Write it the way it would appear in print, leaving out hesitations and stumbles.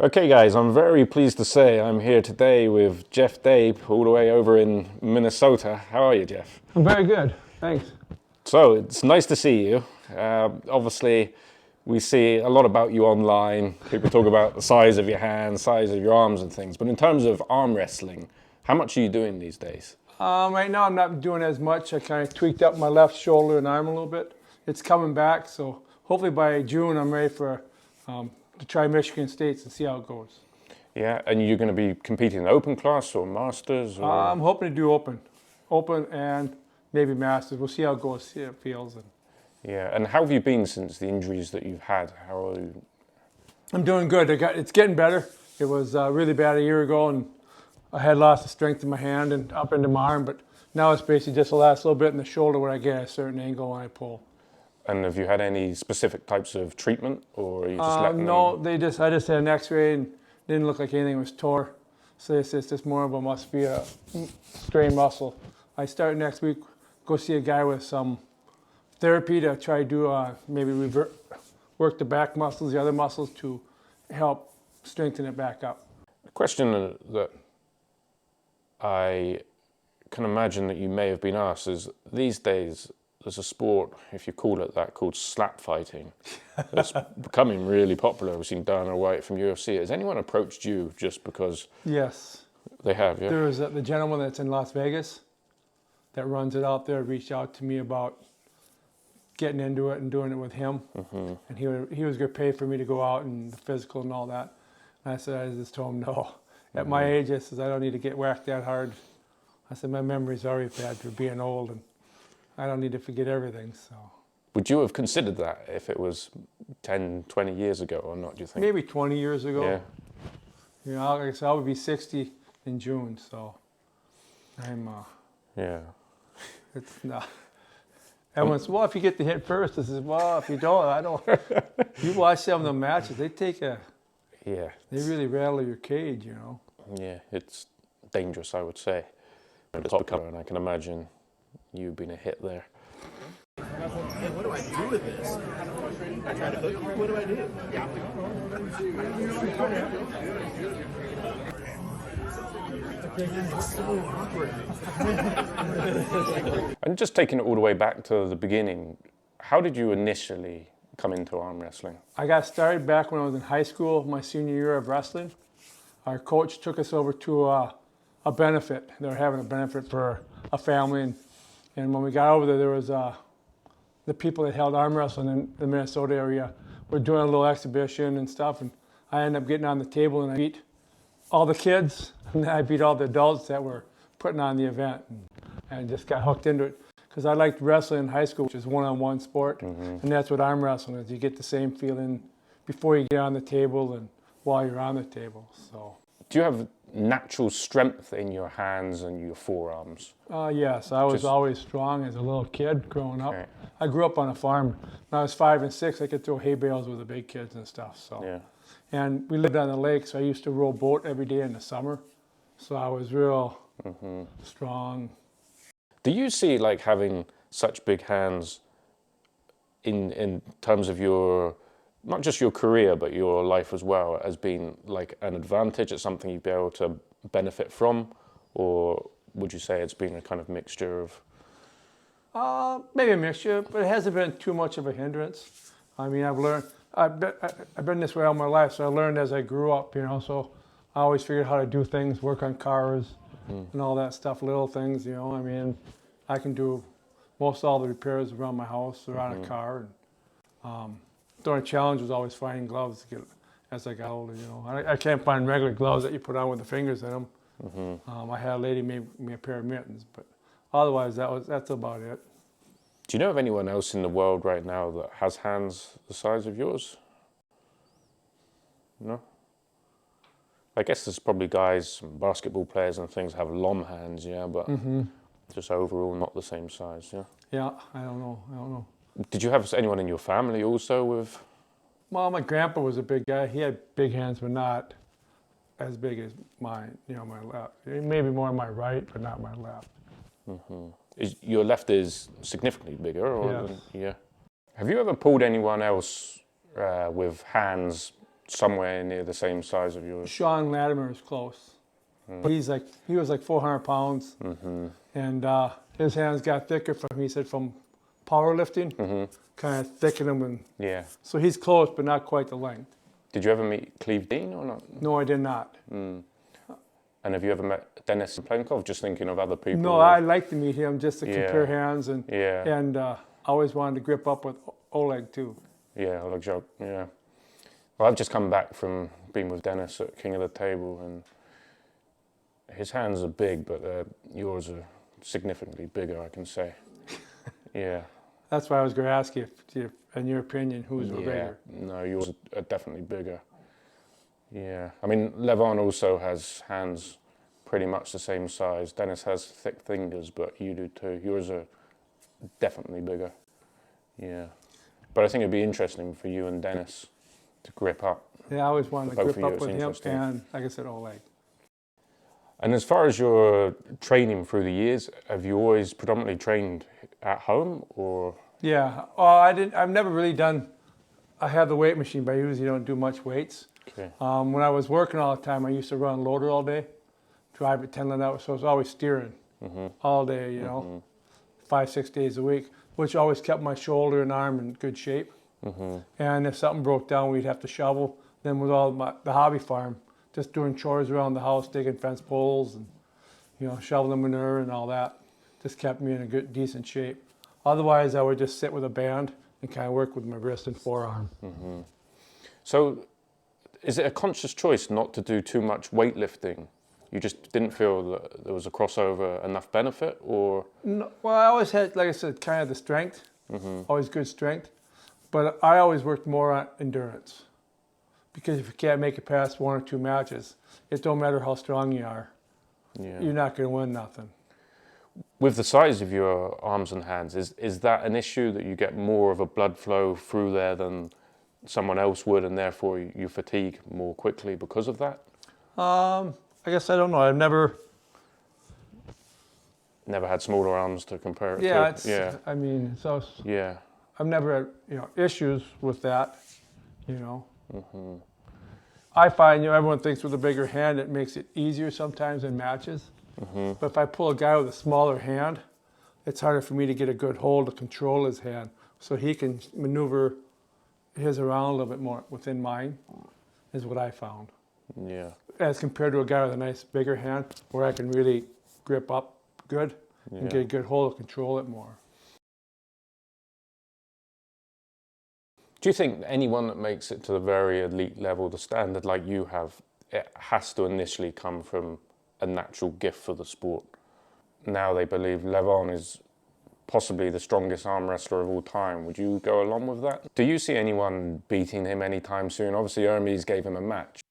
Okay guys, I'm very pleased to say I'm here today with Jeff Dabe, all the way over in Minnesota. How are you, Jeff? I'm very good, thanks. So, it's nice to see you. Obviously, we see a lot about you online. People talk about the size of your hands, size of your arms and things. But in terms of arm wrestling, how much are you doing these days? Right now I'm not doing as much. I kind of tweaked up my left shoulder and arm a little bit. It's coming back, so hopefully by June I'm ready for to try Michigan States and see how it goes. Yeah, and you're going to be competing in open class or masters? Or... I'm hoping to do open and maybe masters. We'll see how it goes, see how it feels. Yeah, and how have you been since the injuries that you've had? How are you? I'm doing good. It's getting better. It was really bad a year ago, and I had lost the strength in my hand and up into my arm, but now it's basically just the last little bit in the shoulder where I get a certain angle when I pull. And have you had any specific types of treatment, or are you just letting No, them... I just had an X-ray and didn't look like anything was tore. So it's just more of a must be a strained muscle. I start next week, go see a guy with some therapy to try to do maybe work the back muscles, the other muscles to help strengthen it back up. A question that I can imagine that you may have been asked is, these days there's a sport, if you call it that, called slap fighting. It's becoming really popular. We've seen Dana White from UFC. Has anyone approached you just because? Yes. They have, yeah? There was the gentleman that's in Las Vegas that runs it out there, reached out to me about getting into it and doing it with him. Mm-hmm. And he was going to pay for me to go out and the physical and all that. And I just told him no. At my age, I says, I don't need to get whacked that hard. I said, my memory's already bad for being old, and I don't need to forget everything, so. Would you have considered that if it was 10, 20 years ago or not, do you think? Maybe 20 years ago. Yeah. You know, like I said, I would be 60 in June, so I'm, yeah. It's not. Everyone says, well, if you get the hit first, I says, well, if you don't, I don't. You watch some of the matches, they really rattle your cage, you know. Yeah, it's dangerous, I would say. The top cover, and I can imagine you being a hit there. What do I do with this? I try to hook you. What do I do? It's so awkward. And just taking it all the way back to the beginning, how did you initially come into arm wrestling? I got started back when I was in high school, my senior year of wrestling. Our coach took us over to a benefit. They were having a benefit for a family, and when we got over there, there was the people that held arm wrestling in the Minnesota area were doing a little exhibition and stuff, and I ended up getting on the table and I beat all the kids, and I beat all the adults that were putting on the event, and I just got hooked into it because I liked wrestling in high school, which is one-on-one sport, and that's what arm wrestling is. You get the same feeling before you get on the table and while you're on the table. So. Do you have natural strength in your hands and your forearms? Yes, I was always strong as a little kid growing up. Right. I grew up on a farm. When I was 5 and 6, I could throw hay bales with the big kids and stuff. So, yeah. And we lived on the lake, so I used to row boat every day in the summer. So I was real strong. Do you see like having such big hands in terms of your, not just your career, but your life as well, as being like an advantage? It's something you'd be able to benefit from? Or would you say it's been a kind of mixture of? Maybe a mixture, but it hasn't been too much of a hindrance. I mean, I've been this way all my life, so I learned as I grew up, you know, so I always figured how to do things, work on cars and all that stuff, little things, you know. I mean, I can do most all the repairs around my house, around a car. And, the only challenge was always finding gloves as I got older, you know. I can't find regular gloves that you put on with the fingers in them. I had a lady make me a pair of mittens, but otherwise that's about it. Do you know of anyone else in the world right now that has hands the size of yours? No? I guess there's probably guys, some basketball players and things have long hands, yeah, but just overall not the same size, yeah? Yeah, I don't know. Did you have anyone in your family also with? Well, my grandpa was a big guy. He had big hands, but not as big as mine, you know, my left. Maybe more on my right, but not my left. Your left is significantly bigger? Or Yes. Yeah. Have you ever pulled anyone else with hands somewhere near the same size of yours? Sean Latimer is close. He was like 400 pounds, and his hands got thicker from, he said, from powerlifting, kind of thickened them, and Yeah. so he's close, but not quite the length. Did you ever meet Cleve Dean or not? No, I did not. And have you ever met Dennis Plenkov? Just thinking of other people. No, I'd like to meet him just to compare hands, and Yeah. I always wanted to grip up with Oleg too. Yeah, Oleg joke. Yeah. Well, I've just come back from being with Dennis at King of the Table, and his hands are big, but yours are significantly bigger, I can say. Yeah. That's why I was going to ask you, if in your opinion, who's bigger? No, yours are definitely bigger. Yeah. I mean, Levon also has hands pretty much the same size. Dennis has thick fingers, but you do too. Yours are definitely bigger. Yeah. But I think it'd be interesting for you and Dennis to grip up. Yeah, I always wanted to Both grip of you, up it's with him, interesting. and like I said, Oleg. And as far as your training through the years, have you always predominantly trained at home, or? Yeah, I've never really done. I have the weight machine, but I usually don't do much weights. Okay. When I was working all the time, I used to run loader all day, drive at 10 hours, so I was always steering all day, you know, 5-6 days a week, which always kept my shoulder and arm in good shape. And if something broke down, we'd have to shovel. Then with all the hobby farm, just doing chores around the house, digging fence poles and, you know, shoveling manure and all that, just kept me in a good, decent shape. Otherwise, I would just sit with a band and kind of work with my wrist and forearm. So, is it a conscious choice not to do too much weightlifting? You just didn't feel that there was a crossover enough benefit, or? No, well, I always had, like I said, kind of the strength, always good strength. But I always worked more on endurance. Because if you can't make it past 1 or 2 matches, it don't matter how strong you are. Yeah. You're not going to win nothing. With the size of your arms and hands, is that an issue, that you get more of a blood flow through there than someone else would, and therefore you fatigue more quickly because of that? I guess I don't know. I've never had smaller arms to compare it Yeah, to. I mean, so Yeah. I've never had, you know, issues with that, you know. I find, you know, everyone thinks with a bigger hand it makes it easier sometimes in matches. But if I pull a guy with a smaller hand, it's harder for me to get a good hold to control his hand, so he can maneuver his around a little bit more within mine, is what I found. Yeah. As compared to a guy with a nice bigger hand, where I can really grip up good and get a good hold to control it more. Do you think anyone that makes it to the very elite level, the standard like you have, it has to initially come from a natural gift for the sport? Now they believe Levon is possibly the strongest arm wrestler of all time. Would you go along with that? Do you see anyone beating him anytime soon? Obviously, Hermes gave him a match.